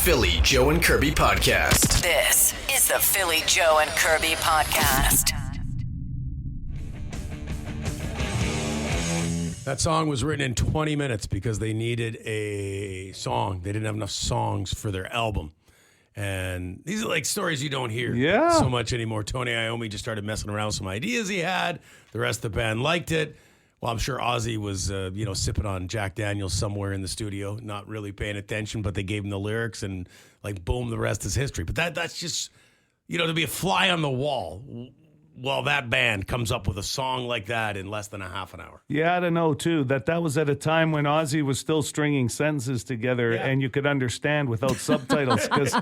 Philly Joe and Kirby podcast. This is the Philly Joe and Kirby podcast. That song was written in 20 minutes because they needed a song. They didn't have enough songs for their album. And these are like stories you don't hear so much anymore. Tony Iommi just started messing around with some ideas he had. The rest of the band liked it. Well, I'm sure Ozzy was, sipping on Jack Daniels somewhere in the studio, not really paying attention, but they gave him the lyrics and like, boom, the rest is history. But that's just, to be a fly on the wall. Well, that band comes up with a song like that in less than a half an hour. You had to know, too, that was at a time when Ozzy was still stringing sentences together and you could understand without subtitles. Because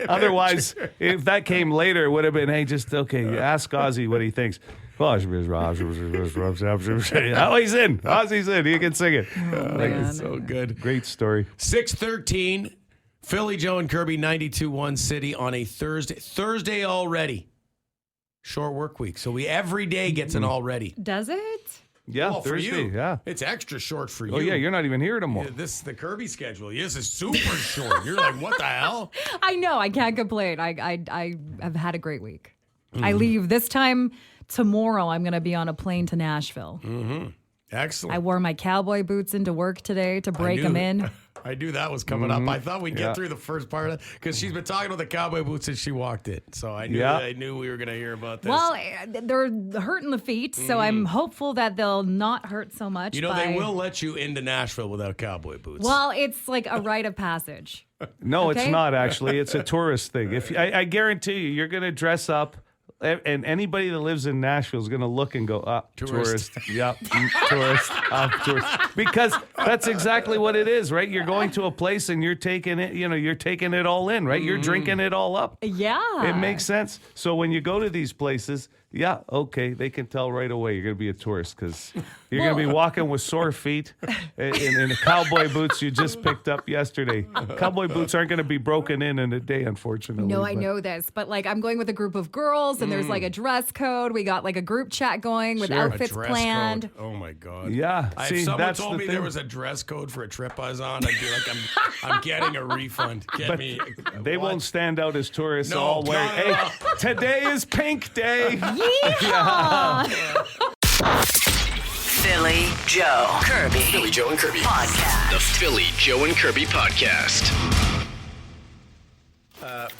otherwise, if that came later, it would have been, hey, ask Ozzy what he thinks. Oh, he's in. Ozzy's in. He can sing it. It's so good. Great story. 6:13, Philly Joe and Kirby, 92.1 City on a Thursday. Thursday already. Short work week. So every day gets an already. Does it? Yeah, well, Thursday, for you. yeah. It's extra short for you. Oh, yeah, you're not even here tomorrow. Yeah, this is the Kirby schedule. This is super short. You're like, what the hell? I know. I can't complain. I have had a great week. I leave this time tomorrow. I'm going to be on a plane to Nashville. Mm-hmm. Excellent. I wore my cowboy boots into work today to break them in. I knew that was coming up. I thought we'd get through the first part of it because she's been talking about the cowboy boots since she walked in. So I knew we were going to hear about this. Well, they're hurting the feet, so I'm hopeful that they'll not hurt so much. They will let you into Nashville without cowboy boots. Well, it's like a rite of passage. No, Okay? It's not, actually. It's a tourist thing. If I guarantee you're going to dress up. And anybody that lives in Nashville is going to look and go, tourist. Yep, tourist. Tourist. Because that's exactly what it is, right? You're going to a place and you're taking it, you're taking it all in, right? You're drinking it all up. Yeah. It makes sense. So when you go to these places, they can tell right away you're going to be a tourist because you're going to be walking with sore feet in the cowboy boots you just picked up yesterday. Cowboy boots aren't going to be broken in a day, unfortunately. No, I know this, but I'm going with a group of girls and there's like a dress code. We got like a group chat going with outfits planned. Code. Oh my God. Yeah. If someone told me there was a dress code for a trip I was on, I'd be like, I'm getting a refund. They won't stand out as tourists No, all wearing, no. hey, today is pink day. Yeah. Philly Joe Kirby. Philly Joe and Kirby Podcast. The Philly Joe and Kirby podcast.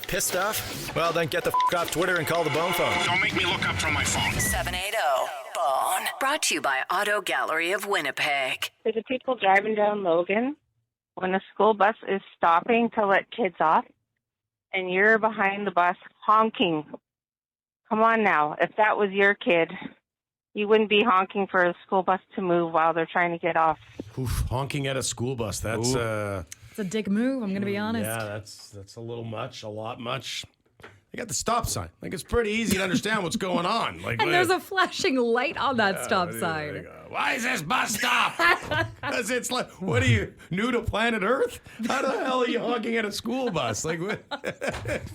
Pissed off? Well, then get the off Twitter and call the Bone phone. Don't make me look up from my phone. 780-BONE. Brought to you by Auto Gallery of Winnipeg. For the people driving down Logan, when the school bus is stopping to let kids off, and you're behind the bus honking. Come on now. If that was your kid, you wouldn't be honking for a school bus to move while they're trying to get off. Oof, honking at a school bus. That's It's a dick move, I'm going to be honest. Yeah, that's a little much, a lot much. They got the stop sign. It's pretty easy to understand what's going on. And there's a flashing light on that stop sign. Why is this bus stop? Because it's like, what are you, new to planet Earth? How the hell are you honking at a school bus?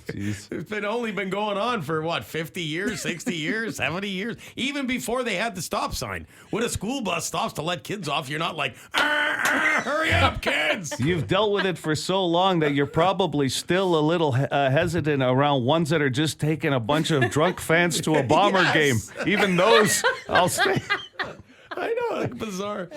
It's only been going on for 50 years, 60 years, 70 years, even before they had the stop sign. When a school bus stops to let kids off, you're not like, hurry up, kids. You've dealt with it for so long that you're probably still a little hesitant around ones that are just taking a bunch of drunk fans to a Bomber game. Even those, I'll stay. I know, bizarre.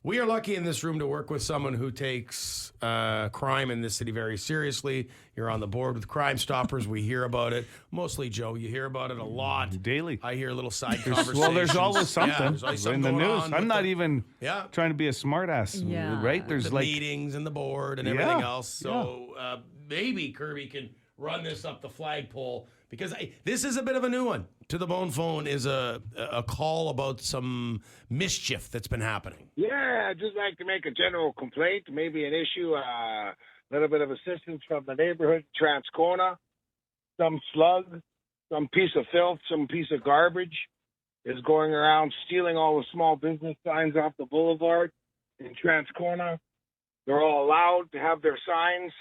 We are lucky in this room to work with someone who takes crime in this city very seriously. You're on the board with Crime Stoppers. We hear about it. Mostly, Joe, you hear about it a lot. Daily. I hear little side conversations. Well, there's always something, there's always in something the going news. on I'm with not even Yeah. trying to be a smartass, right? There's the meetings and the board and everything else. So maybe Kirby can run this up the flagpole because this is a bit of a new one. To the Bone phone is a call about some mischief that's been happening. Yeah, I'd just like to make a general complaint, maybe an issue, a little bit of assistance from the neighborhood, Transcona. Some slug, some piece of filth, some piece of garbage is going around stealing all the small business signs off the boulevard in Transcona. They're all allowed to have their signs.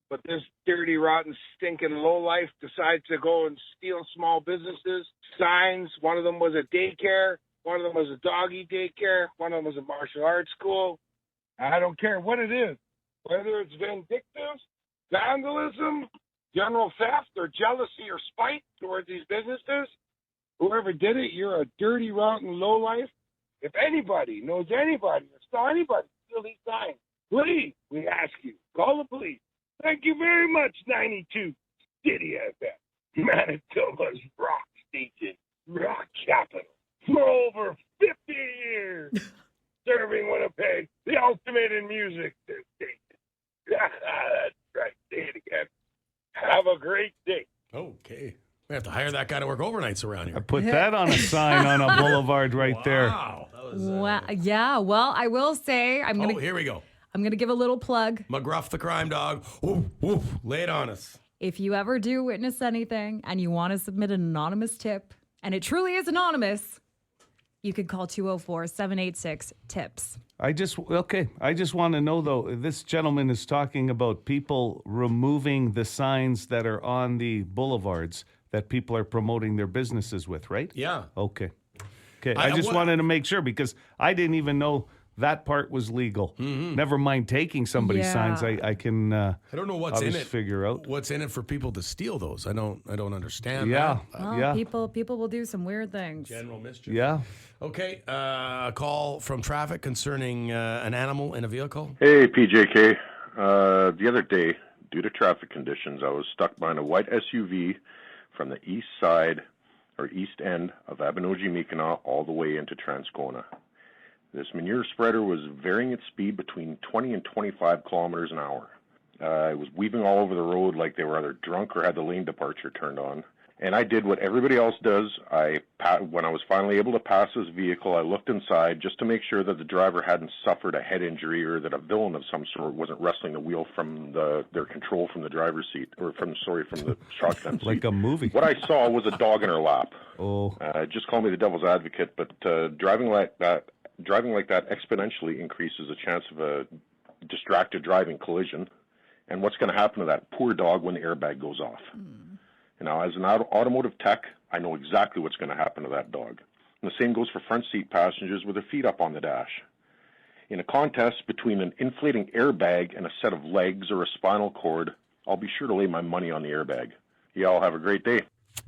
But this dirty, rotten, stinking lowlife decides to go and steal small businesses, signs. One of them was a daycare. One of them was a doggy daycare. One of them was a martial arts school. I don't care what it is, whether it's vindictive vandalism, general theft, or jealousy or spite towards these businesses, whoever did it, you're a dirty, rotten lowlife. If anybody knows anybody or saw anybody steal these signs, please, we ask you, call the police. Thank you very much, 92 City FM, Manitoba's rock station, rock capital, for over 50 years, serving Winnipeg, the ultimate in music station. That's right, say it again. Have a great day. Okay. We have to hire that guy to work overnights around here. I put that on a sign on a boulevard right there. Wow. That was, Wow. Yeah. Well, I will say here we go. I'm gonna give a little plug. McGruff the crime dog. Woof, woof. Lay it on us. If you ever do witness anything and you want to submit an anonymous tip, and it truly is anonymous, you could call 204-786-TIPS. I just want to know, though, this gentleman is talking about people removing the signs that are on the boulevards that people are promoting their businesses with, right? Yeah. Okay. I just wanted to make sure because I didn't even know that part was legal. Mm-hmm. Never mind taking somebody's signs. I can. I don't know what's in it. Figure out what's in it for people to steal those. I don't understand. Yeah. That. Well, people will do some weird things. General mischief. Yeah. Okay. A call from traffic concerning an animal in a vehicle. Hey, PJK. The other day, due to traffic conditions, I was stuck behind a white SUV from the east side or east end of Abinogi-Mi'kmaq all the way into Transcona. This manure spreader was varying its speed between 20 and 25 kilometers an hour. It was weaving all over the road like they were either drunk or had the lane departure turned on. And I did what everybody else does. When I was finally able to pass this vehicle, I looked inside just to make sure that the driver hadn't suffered a head injury or that a villain of some sort wasn't wrestling the wheel from their control from the driver's seat, or from the shotgun seat. Like a movie. What I saw was a dog in her lap. Oh. Just call me the devil's advocate, but driving like that exponentially increases the chance of a distracted driving collision. And what's going to happen to that poor dog when the airbag goes off? Now, as an automotive tech, I know exactly what's going to happen to that dog. And the same goes for front seat passengers with their feet up on the dash. In a contest between an inflating airbag and a set of legs or a spinal cord, I'll be sure to lay my money on the airbag. Y'all have a great day.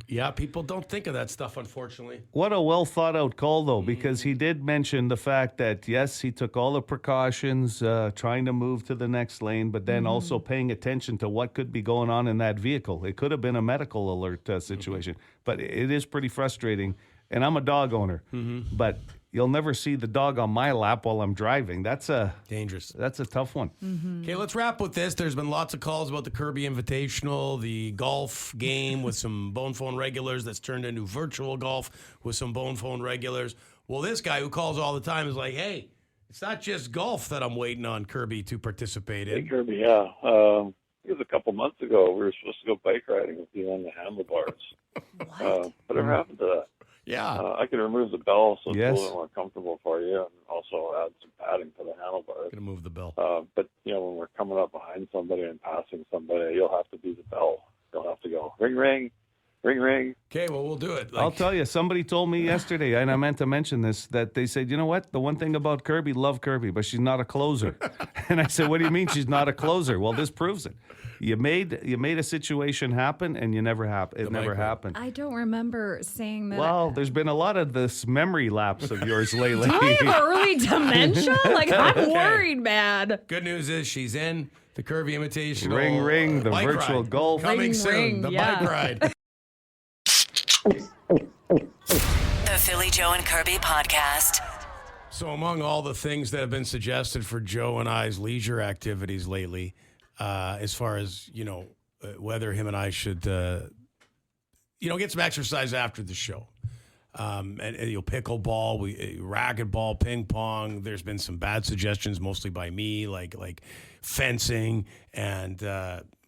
Yeah, people don't think of that stuff, unfortunately. What a well thought out call, though, because he did mention the fact that, yes, he took all the precautions, trying to move to the next lane, but then also paying attention to what could be going on in that vehicle. It could have been a medical alert situation, but it is pretty frustrating. And I'm a dog owner, but you'll never see the dog on my lap while I'm driving. That's dangerous. That's a tough one. Okay, let's wrap with this. There's been lots of calls about the Kirby Invitational, the golf game with some bone phone regulars that's turned into virtual golf with some bone phone regulars. Well, this guy who calls all the time is like, hey, it's not just golf that I'm waiting on Kirby to participate in. Hey, Kirby, yeah. It was a couple months ago. We were supposed to go bike riding with you on the handlebars. Whatever happened to that? Yeah. I can remove the bell so it's Yes. a little bit more comfortable for you, and also add some padding to the handlebars. Gonna move the bell. But, when we're coming up behind somebody and passing somebody, you'll have to do the bell. You'll have to go, ring, ring, ring, ring. Okay, well, we'll do it. I'll tell you, somebody told me yesterday, and I meant to mention this, that they said, you know what? The one thing about Kirby, love Kirby, but she's not a closer. And I said, what do you mean she's not a closer? Well, this proves it. You made a situation happen, and it never happened. I don't remember saying that. Well, there's been a lot of this memory lapse of yours lately. Do I have early dementia? I'm worried, man. Good news is she's in the Kirby Invitational. Ring, ring, the bike virtual ride. golf. Coming Ring, soon, ring, the yeah. bike ride. The Philly Joe and Kirby podcast. So among all the things that have been suggested for Joe and I's leisure activities lately, as far as, whether him and I should, get some exercise after the show. And pickleball, racquetball, ping pong. There's been some bad suggestions, mostly by me, like fencing and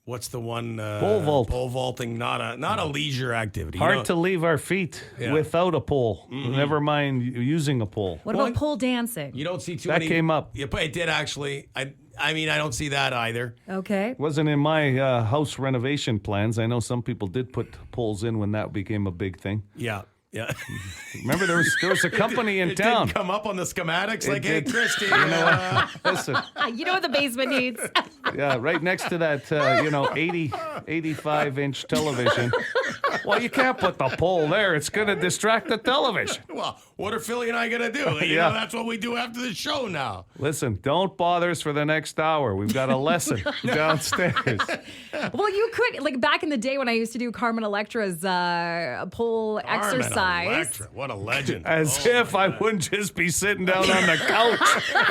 what's the one? Pole vault. Pole vaulting, not a leisure activity. Hard to leave our feet without a pole. Never mind using a pole. What about pole dancing? You don't see too That many. came up. Yeah, it did actually. I don't see that either. Okay. Wasn't in my house renovation plans. I know some people did put poles in when that became a big thing. Yeah. Yeah. Remember, there was a company in it town. Didn't come up on the schematics. It Like, hey, did. Christy. You know what? Listen. You know what the basement needs? Yeah, right next to that, 85-inch television. Well, you can't put the pole there. It's going to distract the television. Well, what are Philly and I going to do? You know, that's what we do after the show now. Listen, don't bother us for the next hour. We've got a lesson downstairs. Well, you could, like back in the day when I used to do Carmen Electra's pole exercise. Electra, what a legend. As if I wouldn't just be sitting down on the couch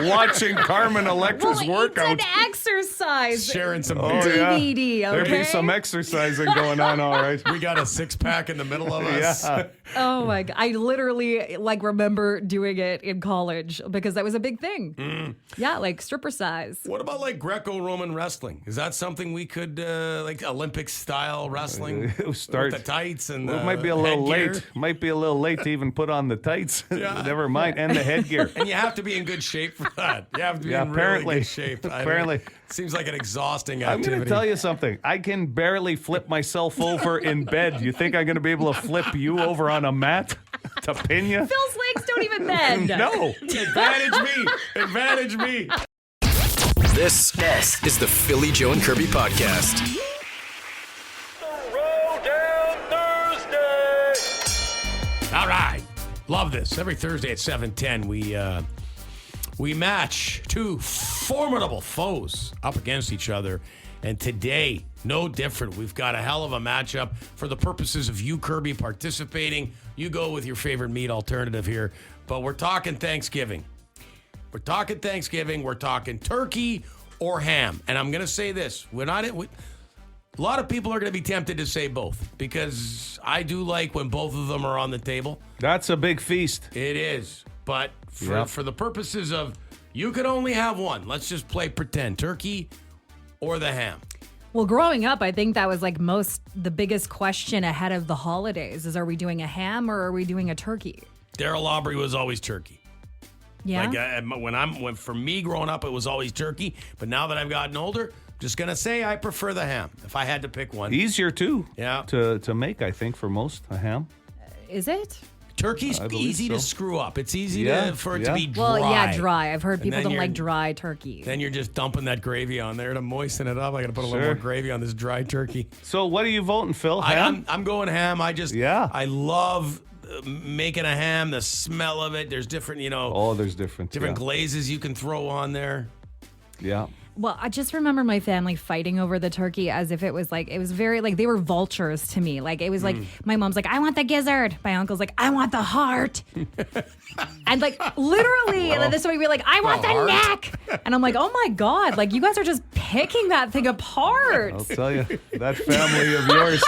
watching Carmen Electra's workout. It's an exercise. Sharing some DVD, okay? There'd be some exercising going on, all right. We got a six-pack in the middle of us. Yeah. Oh my God. I literally remember doing it in college because that was a big thing. Yeah, like stripper size. What about like Greco-Roman wrestling? Is that something we could, like Olympic-style wrestling? Start with the tights and it might be a little headgear? late. Might be a little late to even put on the tights. Yeah. Never mind. And the headgear. And you have to be in good shape for that. You have to be in apparently. really good shape. Apparently. It seems like an exhausting I'm activity. going to tell you something. I can barely flip myself over in bed. You think I'm going to be able to flip you over on a mat to pin you? Phil's legs don't even bend. No. Advantage me. Advantage me. This is the Philly Joe and Kirby podcast. Throwdown Thursday. All right. Love this. Every Thursday at 7:10, we match two formidable foes up against each other. And today, no different. We've got a hell of a matchup for the purposes of you, Kirby, participating. You go with your favorite meat alternative here. But we're talking Thanksgiving. We're talking turkey or ham. And I'm going to say this. A lot of people are going to be tempted to say both because I do like when both of them are on the table. That's a big feast. It is. But for the purposes of you could only have one, let's just play pretend. Turkey or the ham. Well, growing up, I think that was the biggest question ahead of the holidays is, are we doing a ham or are we doing a turkey? Daryl Aubry was always turkey. Yeah. When for me growing up, it was always turkey. But now that I've gotten older, I'm just going to say I prefer the ham if I had to pick one. Easier, too, Yeah. to make, I think, for most, a ham. Is it? Turkey's I believe easy to so. screw up. It's easy for it to Yeah. be dry. Well, yeah, dry. I've heard And people then don't you're- like dry turkey. Then you're just dumping that gravy on there to moisten it up. I got to put a little Sure. more gravy on this dry turkey. So what are you voting, Phil? Ham? I'm going ham. Yeah. I love making a ham, the smell of it. There's different, There's different glazes you can throw on there. Yeah. Well, I just remember my family fighting over the turkey as if it was very they were vultures to me. Like it was like my mom's like, I want the gizzard. My uncle's like, I want the heart. And literally, and then this would be like, I want the neck. And I'm like, oh my God, you guys are just picking that thing apart. I'll tell you, that family of yours.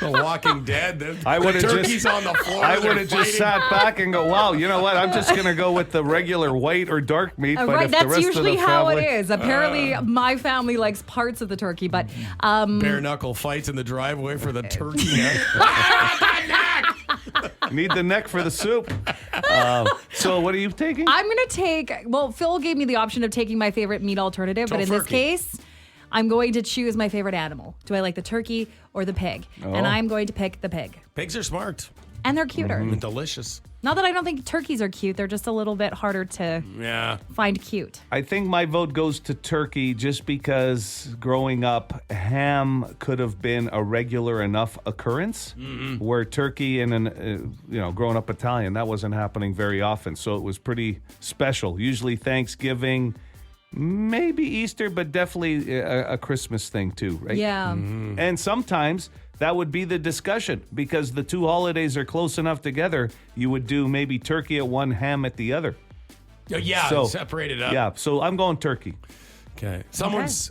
The Walking Dead. I would have turkey's just on the floor. I they're would have just fighting. sat back and go, wow, you know what? I'm just going to go with the regular white or dark meat. But Right, if the that's rest usually of the how family, it is. Apparently, my family likes parts of the turkey, but Bare knuckle fights in the driveway for the turkey. Need the neck for the soup. So what are you taking? I'm going to take, Phil gave me the option of taking my favorite meat alternative, but in this Tofurkey. case, I'm going to choose my favorite animal. Do I like the turkey or the pig? And I'm going to pick the pig. Pigs are smart And they're cuter. and delicious. Not that I don't think turkeys are cute. They're just a little bit harder to Yeah. find cute. I think my vote goes to turkey just because growing up, ham could have been a regular enough occurrence where turkey and growing up Italian, that wasn't happening very often. So it was pretty special. Usually Thanksgiving, maybe Easter, but definitely a Christmas thing too, right? Yeah. And sometimes that would be the discussion because the two holidays are close enough together. You would do maybe turkey at one, ham at the other. Yeah, So- separate it up. Yeah, so I'm going turkey. Okay.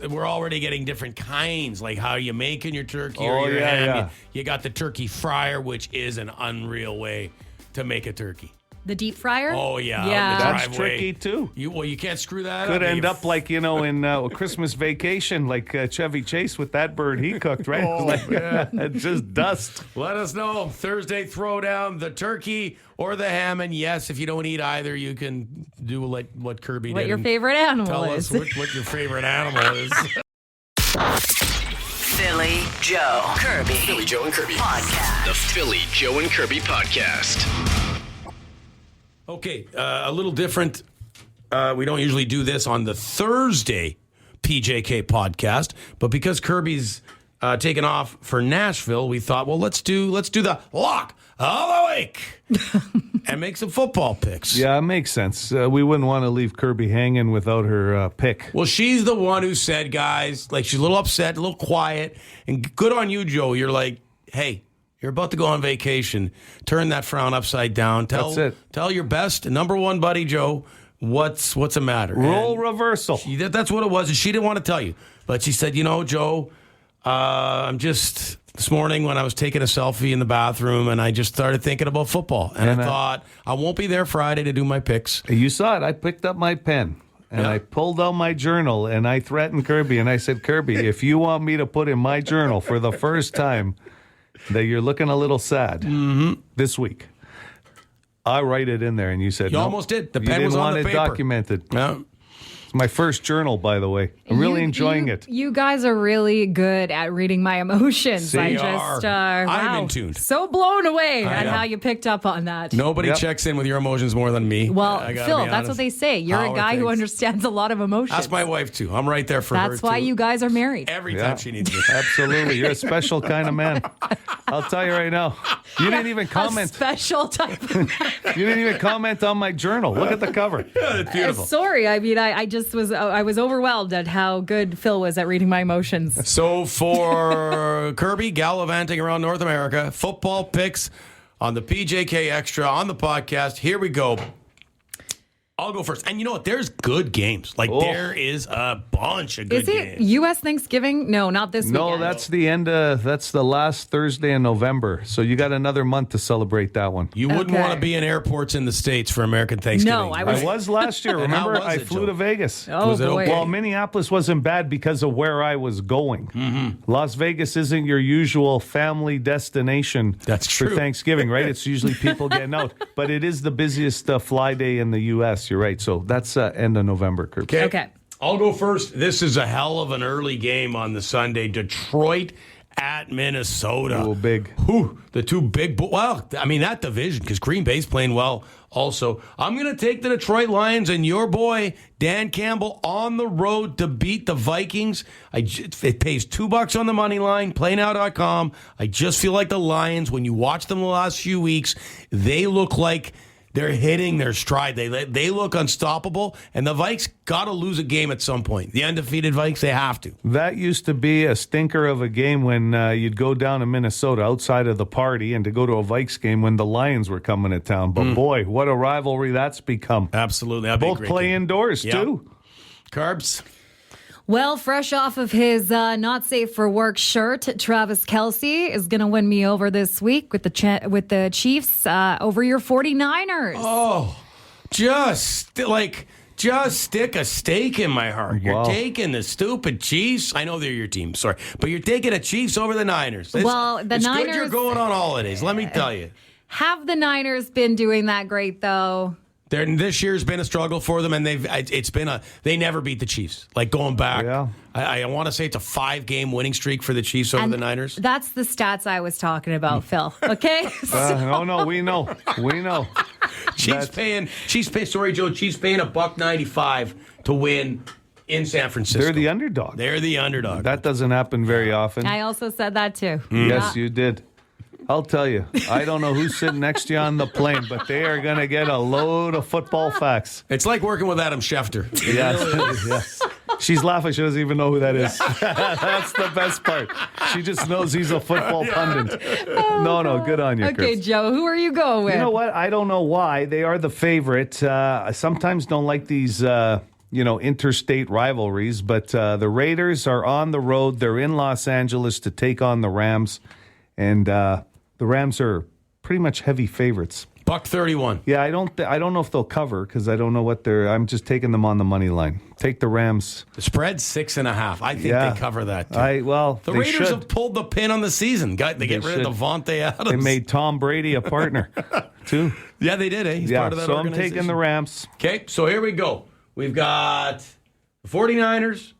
We're already getting different kinds, like how you making your turkey Oh, or your yeah, ham. yeah. You got the turkey fryer, which is an unreal way to make a turkey. The deep fryer? Oh, yeah. Yeah. out in the That's driveway. tricky too. You can't screw that up. Could end up like, in Christmas Vacation, like Chevy Chase with that bird he cooked, right? Oh, It's like, yeah. it's just dust. Let us know. Thursday Throwdown, the turkey or the ham. And yes, if you don't eat either, you can do what Kirby did. What your and favorite animal Tell is. us what your favorite animal is. Philly Philly, Joe, Kirby. Philly, Joe, and Kirby. Podcast. The Philly, Joe, and Kirby podcast. Okay, a little different. We don't usually do this on the Thursday PJK podcast, but because Kirby's taken off for Nashville, we thought, well, let's do the lock of the week and make some football picks. Yeah, it makes sense. We wouldn't want to leave Kirby hanging without her pick. Well, she's the one who said, guys, like she's a little upset, a little quiet, and good on you, Joe. You're like, hey, you're about to go on vacation. Turn that frown upside down. That's it. Tell your best number one buddy, Joe, what's the matter. Role reversal. That's what it was, and she didn't want to tell you. But she said, Joe, I'm just... This morning when I was taking a selfie in the bathroom and I just started thinking about football. And I thought, I won't be there Friday to do my picks. You saw it. I picked up my pen and I pulled out my journal and I threatened Kirby and I said, Kirby, if you want me to put in my journal for the first time that you're looking a little sad this week, I write it in there. And you said, You no, almost did. The you pen didn't was on want the it paper. documented. Yeah. It's my first journal, by the way. I'm really enjoying it. You guys are really good at reading my emotions. See, I you just, are. I'm wow, in tune. so blown away I at know. how you picked up on that. Nobody Yep. checks in with your emotions more than me. Well, I gotta Phil, be that's honest. what they say. You're How a are guy who things? understands a lot of emotions. That's my wife, too. I'm right there for her, That's why too. you guys are married. Every Yeah. time she needs me. Absolutely. You're a special kind of man. I'll tell you right now. You didn't even A comment. special type of You didn't even comment on my journal. Look at the cover. It's beautiful. Sorry, I mean, I just was overwhelmed at how good Phil was at reading my emotions. So for Kirby gallivanting around North America, football picks on the PJK Extra on the podcast. Here we go. I'll go first. And you know what? There's good games. Like, there is a bunch of good Is it games. U.S. Thanksgiving? No, not this No, weekend. that's the end. That's the last Thursday in November. So you got another month to celebrate that one. You wouldn't Okay. want to be in airports in the States for American Thanksgiving. No, I I was last year. And how Remember, was I it, flew Joe? to Vegas. Oh, Was it boy. okay? Well, Minneapolis wasn't bad because of where I was going. Las Vegas isn't your usual family destination That's for true. Thanksgiving, right? It's usually people getting out. But it is the busiest fly day in the U.S., you're right. So that's end of November, Kirk. Okay. I'll go first. This is a hell of an early game on the Sunday. Detroit at Minnesota. Oh, big. Whew, the two big... Well, I mean, that division, because Green Bay's playing well also. I'm going to take the Detroit Lions and your boy, Dan Campbell, on the road to beat the Vikings. It pays $2 on the money line, playnow.com. I just feel like the Lions, when you watch them the last few weeks, they look like... They're hitting their stride. They look unstoppable, and the Vikes got to lose a game at some point. The undefeated Vikes, they have to. That used to be a stinker of a game when you'd go down to Minnesota outside of the party and to go to a Vikes game when the Lions were coming to town. But boy, what a rivalry that's become. Absolutely. That'd be a Both great play game. indoors, Yep. too. Carbs. Well, fresh off of his not safe for work shirt, Travis Kelce is going to win me over this week with the Chiefs over your 49ers. Oh, just stick a stake in my heart. You're Wow. taking the stupid Chiefs. I know they're your team, sorry. But you're taking the Chiefs over the Niners. Well, the it's good Niners- you're going on holidays, let me tell you. Have the Niners been doing that great, though? This year's been a struggle for them, and they never beat the Chiefs. Like going back, Yeah. I want to say it's a 5-game winning streak for the Chiefs over And the Niners. That's the stats I was talking about, Phil. Okay? No, we know. We know. Chiefs paying $1.95 to win in San Francisco. They're the underdog. They're the underdog. That doesn't happen very often. I also said that, too. Yes, you did. I'll tell you, I don't know who's sitting next to you on the plane, but they are going to get a load of football facts. It's like working with Adam Schefter. Yes. She's laughing. She doesn't even know who that is. That's the best part. She just knows he's a football pundit. No, good on you, Okay, Chris. Joe, who are you going with? You know what? I don't know why. They are the favorite. I sometimes don't like these, interstate rivalries, but the Raiders are on the road. They're in Los Angeles to take on the Rams, and the Rams are pretty much heavy favorites. $1.31. Yeah, I don't know if they'll cover because I don't know what they're. I'm just taking them on the money line. Take the Rams. The spread's 6.5. I think Yeah. they cover that. Too. The The Raiders have pulled the pin on the season. They get rid of Devontae Adams. They made Tom Brady a partner too. Yeah, they did. He's Yeah, part of that so I'm organization. taking the Rams. Okay, so here we go. We've got the 49ers,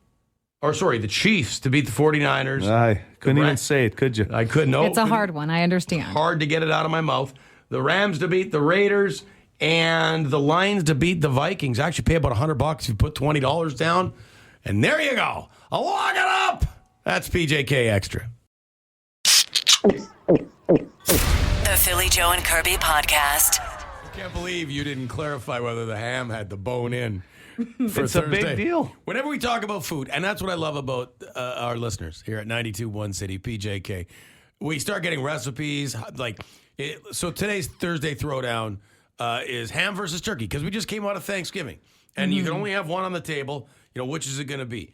the Chiefs to beat the 49ers. I couldn't even say it, could you? I couldn't. No, It's a hard one. I understand. Hard to get it out of my mouth. The Rams to beat the Raiders and the Lions to beat the Vikings. Actually pay about $100 if you put $20 down. And there you go. I'll lock it up. That's PJK Extra. The Philly Joe and Kirby podcast. I can't believe you didn't clarify whether the ham had the bone in. It's a big deal. Whenever we talk about food, and that's what I love about our listeners here at 92.1 City, PJK, we start getting recipes. So today's Thursday Throwdown is ham versus turkey because we just came out of Thanksgiving. And you can only have one on the table. Which is it going to be?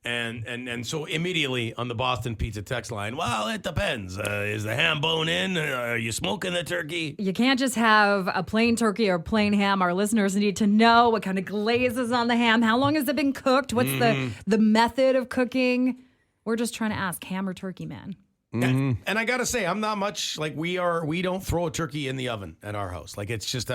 And so immediately on the Boston Pizza text line, well, it depends. Is the ham bone in? Are you smoking the turkey? You can't just have a plain turkey or plain ham. Our listeners need to know what kind of glaze is on the ham. How long has it been cooked? What's the method of cooking? We're just trying to ask ham or turkey, man. And I got to say, I'm not much like we don't throw a turkey in the oven at our house. Like, it's just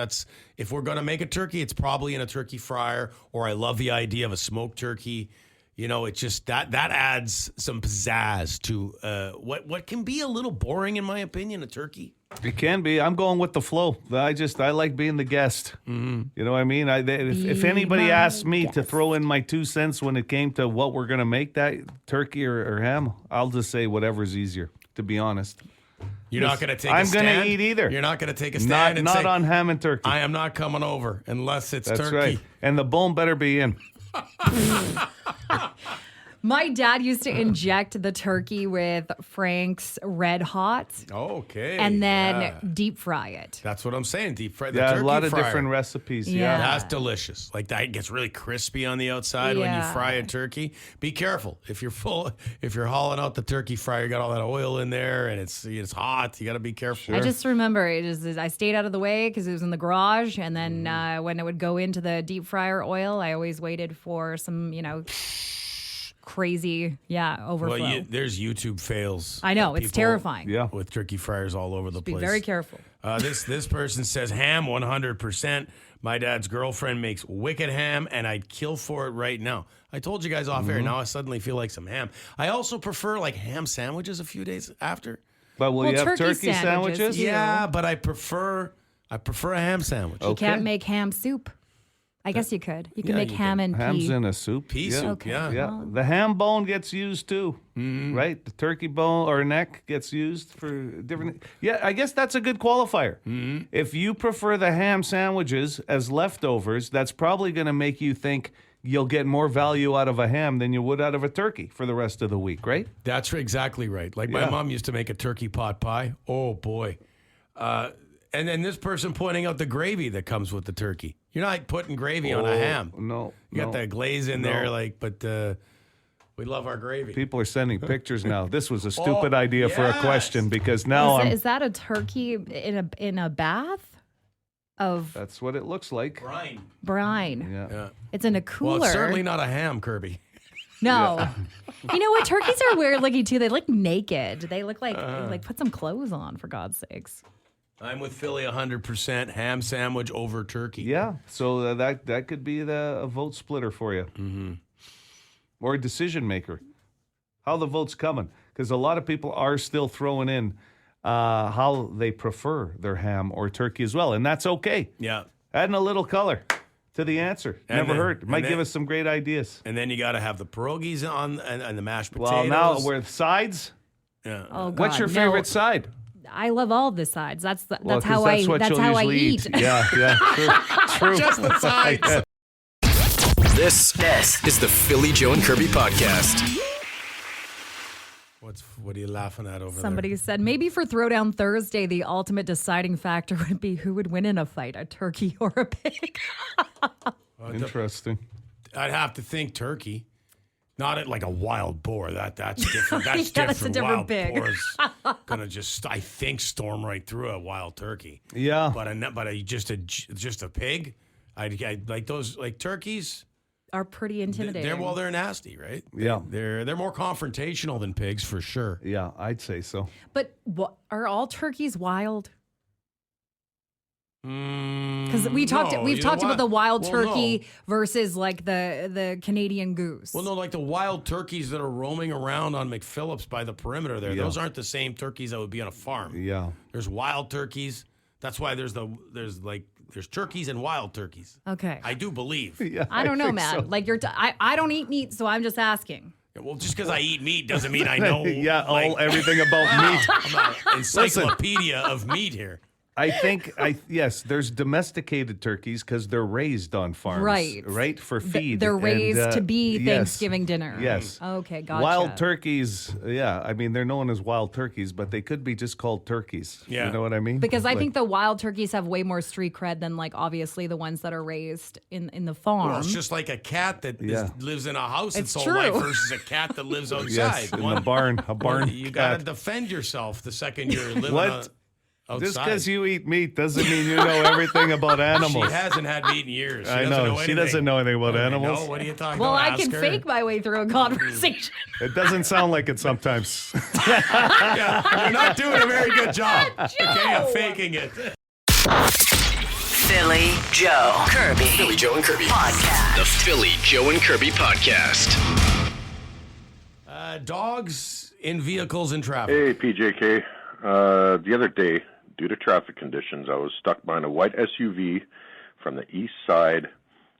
if we're going to make a turkey, it's probably in a turkey fryer, or I love the idea of a smoked turkey. It's just that adds some pizzazz to what can be a little boring, in my opinion, a turkey. It can be. I'm going with the flow. I like being the guest. You know what I mean? If anybody asked me to throw in my 2 cents when it came to what we're going to make, that turkey or ham, I'll just say whatever's easier, to be honest. You're not going to take I'm a stand? going to eat either. You're not going to take a stand and not say, on ham and turkey. I am not coming over unless it's That's turkey. right. And the bone better be in. My dad used to inject the turkey with Frank's Red Hot. Okay. And then deep fry it. That's what I'm saying. Deep fry the turkey a lot of fryer. different recipes. Yeah. That's delicious. Like, that gets really crispy on the outside when you fry a turkey. Be careful. If you're hauling out the turkey fryer, you got all that oil in there and it's hot. You got to be careful. I just remember I stayed out of the way because it was in the garage. And then when it would go into the deep fryer oil, I always waited for some, crazy, overflow. Well, there's YouTube fails. I know, it's terrifying. Yeah. With turkey fryers all over the place. Be very careful. This person says ham 100%. My dad's girlfriend makes wicked ham, and I'd kill for it right now. I told you guys off air. Now I suddenly feel like some ham. I also prefer ham sandwiches a few days after. But will you have turkey sandwiches? Yeah, but I prefer a ham sandwich. You can't make ham soup. I guess you could. You could make ham and pea. Ham's in a soup. Pea soup, yeah. Well, The ham bone gets used too, right? The turkey bone or neck gets used for different. Yeah, I guess that's a good qualifier. If you prefer the ham sandwiches as leftovers, that's probably going to make you think you'll get more value out of a ham than you would out of a turkey for the rest of the week, right? That's exactly right. Like my mom used to make a turkey pot pie. Oh, boy. And then this person pointing out the gravy that comes with the turkey. You're not putting gravy on a ham. No. You got that glaze in there, but we love our gravy. People are sending pictures now. This was a stupid idea for a question because now is that a turkey in a bath of That's what it looks like. brine? Yeah. It's in a cooler. Well, it's certainly not a ham, Kirby. No. You know what? Turkeys are weird looking too. They look naked. They look like put some clothes on, for God's sakes. I'm with Philly 100%. Ham sandwich over turkey. Yeah, so that could be a vote splitter for you. Or a decision maker. How the vote's coming. Because a lot of people are still throwing in how they prefer their ham or turkey as well. And that's okay. Yeah. Adding a little color to the answer. Never hurt. It might give us some great ideas. And then you got to have the pierogies on and the mashed potatoes. Well, now with sides. Yeah. Oh, God. What's your favorite side? I love all the sides. That's Well, how that's I what that's you'll how I usually eat. Yeah, true. Just the sides. This is the Philly Joe and Kirby podcast. What are you laughing at over Somebody said maybe for Throwdown Thursday, the ultimate deciding factor would be who would win in a fight, a turkey or a pig. Interesting. I'd have to think turkey. Not like a wild boar. That's different. That's different. That's a different wild pig. boar's gonna just, I think, storm right through a wild turkey. Yeah. But just a pig. I'd like those, like turkeys are pretty intimidating. They're nasty, right? Yeah. They're more confrontational than pigs for sure. Yeah, I'd say so. But are all turkeys wild? Because we've talked about the wild turkey versus like the Canadian goose. Well, no, like the wild turkeys that are roaming around on McPhillips by the perimeter there. Those aren't the same turkeys that would be on a farm. Yeah. There's wild turkeys. That's why there's turkeys and wild turkeys. Okay. I do believe. Yeah, I don't know, think man. so. Like I don't eat meat, so I'm just asking. Well, just because I eat meat doesn't mean I know everything about meat. I'm an encyclopedia of meat here. I think, yes, there's domesticated turkeys because they're raised on farms. Right, for feed. They're raised to be yes. Thanksgiving dinner. Yes. Okay, gotcha. Wild turkeys, I mean, they're known as wild turkeys, but they could be just called turkeys. Yeah. You know what I mean? Because I think the wild turkeys have way more street cred than, like, obviously the ones that are raised in the farm. Well, it's just like a cat that lives in a house its whole true. life versus a cat that lives outside. Yes, in the barn. A barn You cat. got to defend yourself the second you're living outside. Just because you eat meat doesn't mean you know everything about animals. She hasn't had meat in years. I know. She doesn't know anything about animals. No, what are you talking well, about? I can fake my way through a conversation. It doesn't sound like it sometimes. You're not doing a very good job. Okay, of faking it. Philly Joe Kirby. Philly Joe and Kirby Podcast. The Philly Joe and Kirby podcast. Dogs in vehicles in traffic. Hey, PJK. The other day, due to traffic conditions, I was stuck behind a white SUV from the east side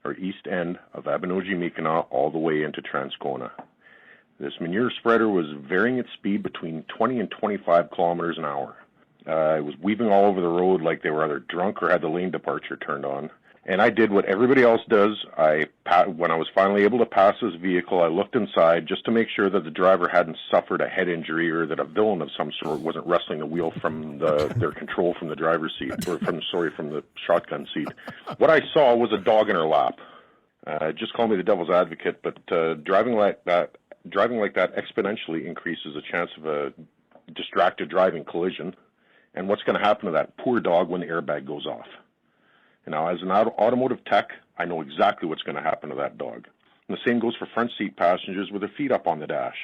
or east end of Abinogi-Mi'kmaq all the way into Transcona. This manure spreader was varying its speed between 20 and 25 kilometers an hour. It was weaving all over the road like they were either drunk or had the lane departure turned on. And I did what everybody else does. When I was finally able to pass this vehicle, I looked inside just to make sure that the driver hadn't suffered a head injury or that a villain of some sort wasn't wrestling the wheel from their control from the driver's seat, or from the shotgun seat. What I saw was a dog in her lap. Just call me the devil's advocate, but driving like that exponentially increases the chance of a distracted driving collision. And what's going to happen to that poor dog when the airbag goes off? Now, as an automotive tech, I know exactly what's going to happen to that dog. And the same goes for front seat passengers with their feet up on the dash.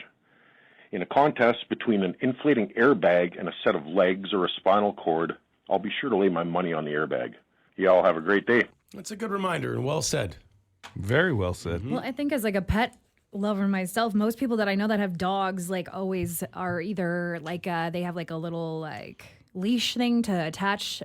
In a contest between an inflating airbag and a set of legs or a spinal cord, I'll be sure to lay my money on the airbag. Y'all have a great day. That's a good reminder and well said. Very well said. Well, I think as like a pet lover myself, most people that I know that have dogs like always are either like they have like a little like leash thing to attach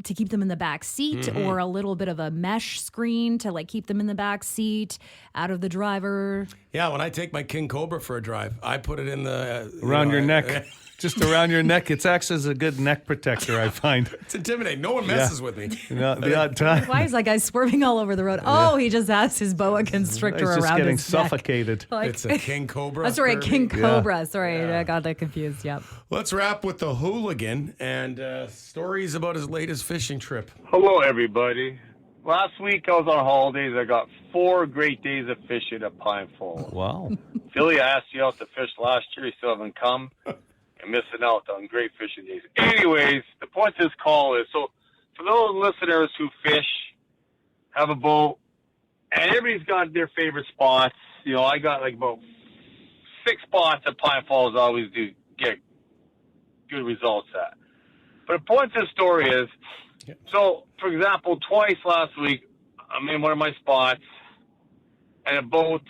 to keep them in the back seat, or a little bit of a mesh screen to like keep them in the back seat out of the driver. Yeah, when I take my King Cobra for a drive, I put it in the around your neck. Just around your neck. It acts as a good neck protector, I find. It's intimidating. No one messes with me. The odd time. Why is that guy swerving all over the road? Oh, he just has his boa constrictor He's just around getting his neck. suffocated. Like, It's a King Cobra. that's right, Kirby. King Cobra. Sorry, I got that confused. Yep. Let's wrap with the hooligan and stories about his latest fishing trip. Hello, everybody. Last week I was on holidays. I got 4 great days of fishing at Pine Falls. Wow. Philly, I asked you out to fish last year. You still haven't come. You're missing out on great fishing days. Anyways, the point of this call is, so for those listeners who fish, have a boat, and everybody's got their favorite spots. You know, I got like about 6 spots at Pine Falls I always do get good results at. But the point of the story is, so, for example, twice last week, I'm in one of my spots, and a boat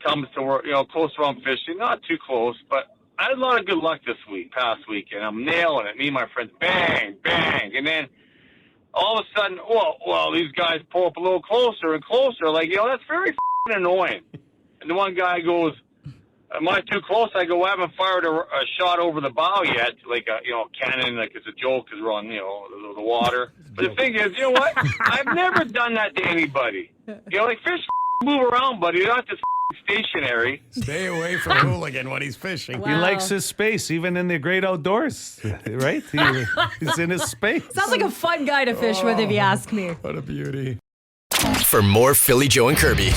comes to where, close to where I'm fishing. Not too close, but I had a lot of good luck this past week, and I'm nailing it. Me and my friends, bang, bang. And then all of a sudden, well, these guys pull up a little closer and closer. Like, that's very f***ing annoying. And the one guy goes, am I too close? I go, I haven't fired a shot over the bow yet, like a cannon, like it's a joke because we're on the water. But the thing is, you know what? I've never done that to anybody. Like fish move around, buddy. You're not just stationary. Stay away from hooligan when he's fishing. Wow. He likes his space, even in the great outdoors, right? He's in his space. Sounds like a fun guy to fish with, if you ask me. What a beauty. For more Philly Joe and Kirby,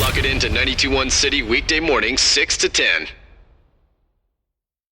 log it into 92.1 City weekday mornings 6 to 10.